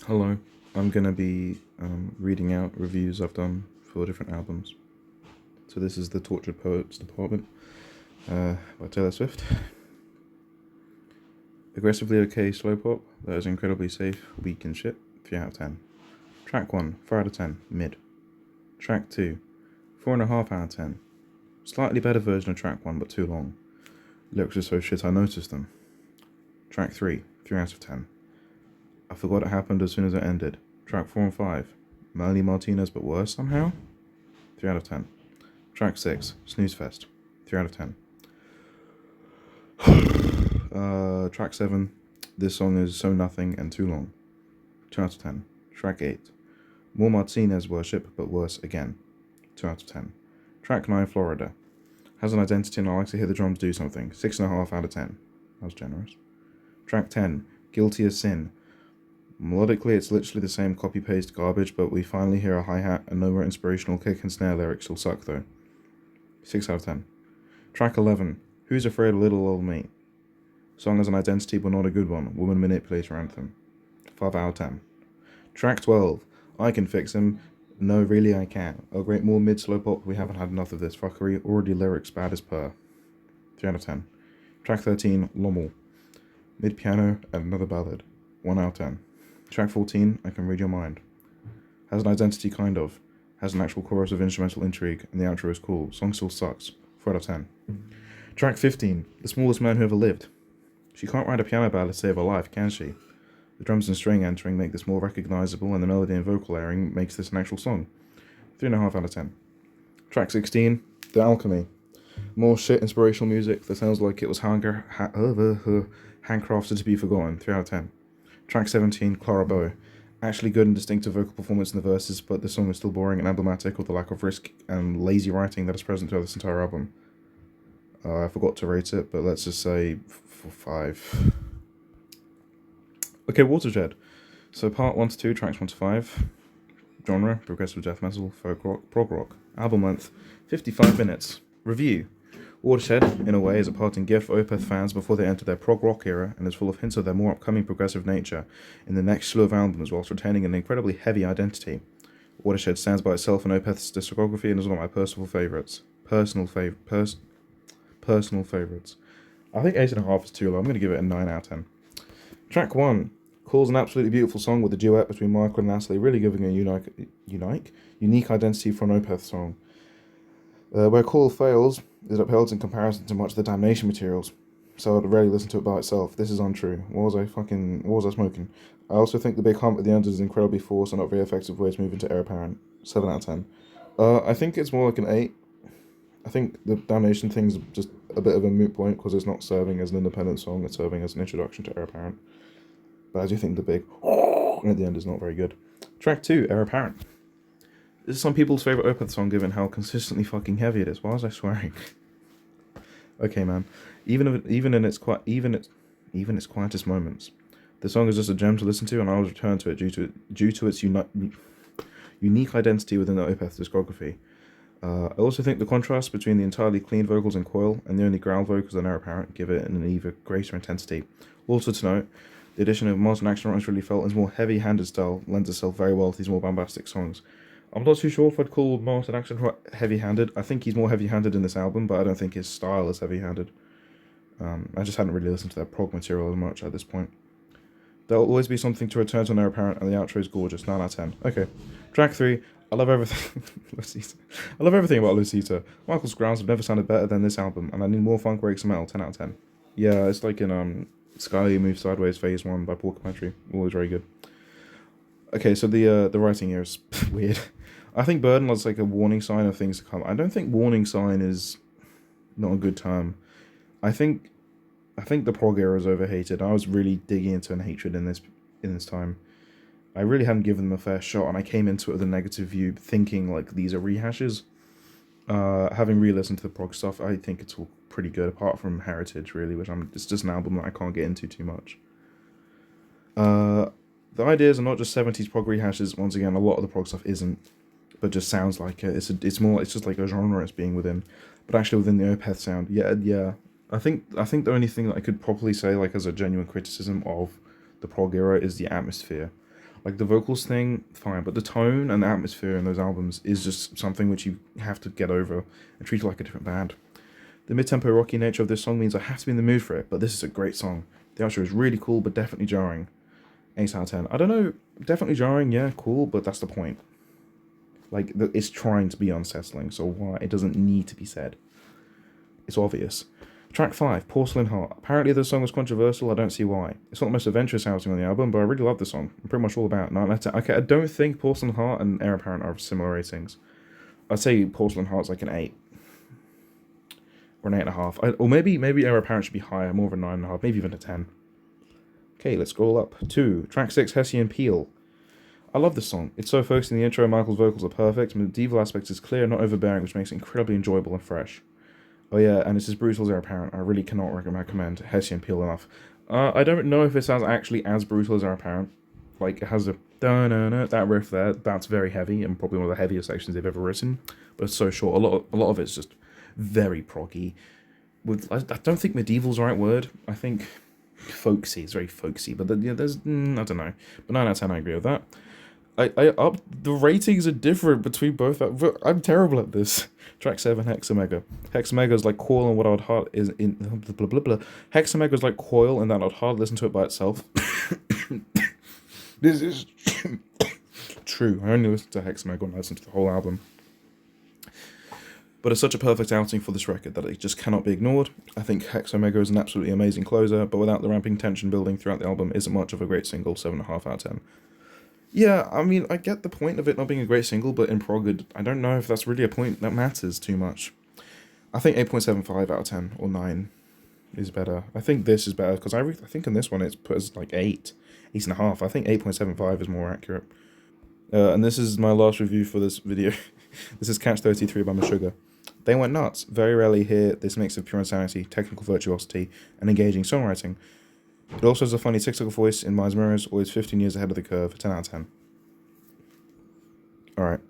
Hello, I'm gonna be reading out reviews I've done for different albums. So this is the Tortured Poets Department by Taylor Swift. Aggressively okay slow pop that is incredibly safe, weak and shit, 3 out of 10. Track 1, 4 out of 10, mid. Track 2, 4.5 out of 10. Slightly better version of track 1 but too long. Lyrics are so shit I noticed them. Track 3, 3 out of 10. I forgot it happened as soon as it ended. Track 4 and 5. Melanie Martinez but worse somehow? 3 out of 10. Track 6. Snooze Fest. 3 out of 10. Track 7. This song is so nothing and too long. 2 out of 10. Track 8. More Martinez worship but worse again. 2 out of 10. Track 9. Florida. Has an identity and I like to hear the drums do something. 6.5 out of 10. That was generous. Track 10. Guilty as Sin. Melodically, it's literally the same copy-paste garbage, but we finally hear a hi-hat and no more inspirational kick and snare lyrics will suck though. 6 out of 10. Track 11. Who's Afraid of Little Old Me? Song has an identity but not a good one. Woman Manipulator Anthem. 5 out of 10. Track 12. I Can Fix Him. No, really I can. A great more mid-slow pop. We haven't had enough of this fuckery. Already lyrics bad as per. 3 out of 10. Track 13. Lommel. Mid-piano and another ballad. 1 out of 10. Track 14, I Can Read Your Mind. Has an identity kind of. Has an actual chorus of instrumental intrigue, and the outro is cool. Song still sucks. 4 out of 10. Track 15, The Smallest Man Who Ever Lived. She can't write a piano ballad to save her life, can she? The drums and string entering make this more recognizable, and the melody and vocal layering makes this an actual song. 3.5 out of 10. Track 16, The Alchemy. More shit inspirational music that sounds like it was handcrafted to be forgotten. 3 out of 10. Track 17, Clara Bow. Actually good and distinctive vocal performance in the verses, but the song is still boring and emblematic of the lack of risk and lazy writing that is present throughout this entire album. I forgot to rate it, but let's just say 5. Okay, Watershed. So part 1 to 2, tracks 1 to 5. Genre, progressive death metal, folk rock, prog rock. Album length, 55 minutes. Review. Watershed, in a way, is a parting gift for Opeth fans before they enter their prog rock era and is full of hints of their more upcoming progressive nature in the next slew of albums whilst retaining an incredibly heavy identity. Watershed stands by itself in Opeth's discography and is one of my personal favourites. Personal favourites. I think 8.5 is too low. I'm going to give it a 9 out of 10. Track 1 calls an absolutely beautiful song with a duet between Michael and Natalie, really giving a unique identity for an Opeth song. Where Call fails, it upheld in comparison to much of the Damnation materials, so I'd rarely listen to it by itself. This is untrue. What was I smoking? I also think the big hump at the end is incredibly forced and not very effective way to move into Heir Apparent. 7 out of 10. I think it's more like an 8. I think the Damnation thing's just a bit of a moot point because it's not serving as an independent song, it's serving as an introduction to Heir Apparent. But I do think the big at the end is not very good. Track 2, Heir Apparent. This is some people's favourite Opeth song given how consistently fucking heavy it is. Why was I swearing? Okay, man. Even in its quietest moments, the song is just a gem to listen to, and I will return to it due to its unique identity within the Opeth discography. I also think the contrast between the entirely clean vocals in Coil and the only growl vocals in Heir Apparent give it an even greater intensity. Also to note, the addition of Martin Axelrod's really felt his more heavy-handed style lends itself very well to these more bombastic songs. I'm not too sure if I'd call Martin Axelrod heavy-handed. I think he's more heavy-handed in this album, but I don't think his style is heavy-handed. I just hadn't really listened to their prog material as much at this point. There'll always be something to return to an Heir Apparent, and the outro is gorgeous. 9 out of 10. Okay. Track 3. I love everything. I love everything about Lucita. Michael's growls have never sounded better than this album, and I need more funk breaks and metal. 10 out of 10. Yeah, it's like in Sky Moves Sideways Phase 1 by Porcupine. Always very good. Okay, so the writing here is weird. I think burden is like a warning sign of things to come. I don't think warning sign is not a good term. I think the prog era is overhated. I was really digging into an hatred in this time. I really hadn't given them a fair shot, and I came into it with a negative view, thinking like these are rehashes. Having re-listened to the prog stuff, I think it's all pretty good, apart from Heritage, really, it's just an album that I can't get into too much. The ideas are not just 70s prog rehashes. Once again, a lot of the prog stuff isn't, but just sounds like it. It's just like a genre it's being within, but actually within the Opeth sound. Yeah. I think the only thing that I could properly say like as a genuine criticism of the prog era is the atmosphere. Like the vocals thing, fine, but the tone and the atmosphere in those albums is just something which you have to get over and treat it like a different band. The mid-tempo rocky nature of this song means I have to be in the mood for it, but this is a great song. The outro is really cool, but definitely jarring. 8 out of 10. I don't know, definitely jarring, yeah, cool, but that's the point. Like, it's trying to be unsettling, so why? It doesn't need to be said. It's obvious. Track 5, Porcelain Heart. Apparently the song was controversial, I don't see why. It's not the most adventurous outing on the album, but I really love the song. I'm pretty much all about 9 out of 10. Okay, I don't think Porcelain Heart and Heir Apparent are similar ratings. I'd say Porcelain Heart's like an 8. Or an 8.5. Or maybe Heir Apparent should be higher, more of a 9.5, maybe even a 10. Okay, let's scroll up. 2, Track 6, Hessian Peel. I love this song. It's so focused in the intro, Michael's vocals are perfect, and the medieval aspect is clear, not overbearing, which makes it incredibly enjoyable and fresh. Oh yeah, and it's as brutal as Heir Apparent. I really cannot recommend Hessian Peel enough. I don't know if it sounds actually as brutal as Heir Apparent. Like, it has a da-na-na, that riff there, that's very heavy, and probably one of the heaviest sections they've ever written. But it's so short. A lot of it's just very proggy. I don't think medieval's the right word. I think folksy. It's very folksy. But there's, I don't know. But 9 out of 10, I agree with that. The ratings are different between both. I'm terrible at this. Track 7, Hexamega. Hexamega is like Coil and what I would hard is in blah blah blah. Hexamega is like Coil and that I'd hard listen to it by itself. This is true. I only listen to Hexamega when I listen to the whole album. But it's such a perfect outing for this record that it just cannot be ignored. I think Hexamega is an absolutely amazing closer, but without the ramping tension building throughout the album isn't much of a great single. 7.5 out of 10. Yeah, I mean, I get the point of it not being a great single, but in prog, I don't know if that's really a point that matters too much. I think 8.75 out of 10, or 9, is better. I think this is better, because I think in this one it's put as like 8, 8.5. I think 8.75 is more accurate. And this is my last review for this video. This is Catch 33 by meshuggah. They went nuts. Very rarely hear this mix of pure insanity, technical virtuosity, and engaging songwriting. It also has a funny TikTok voice in Miles Mirrors, always 15 years ahead of the curve. 10 out of 10. Alright.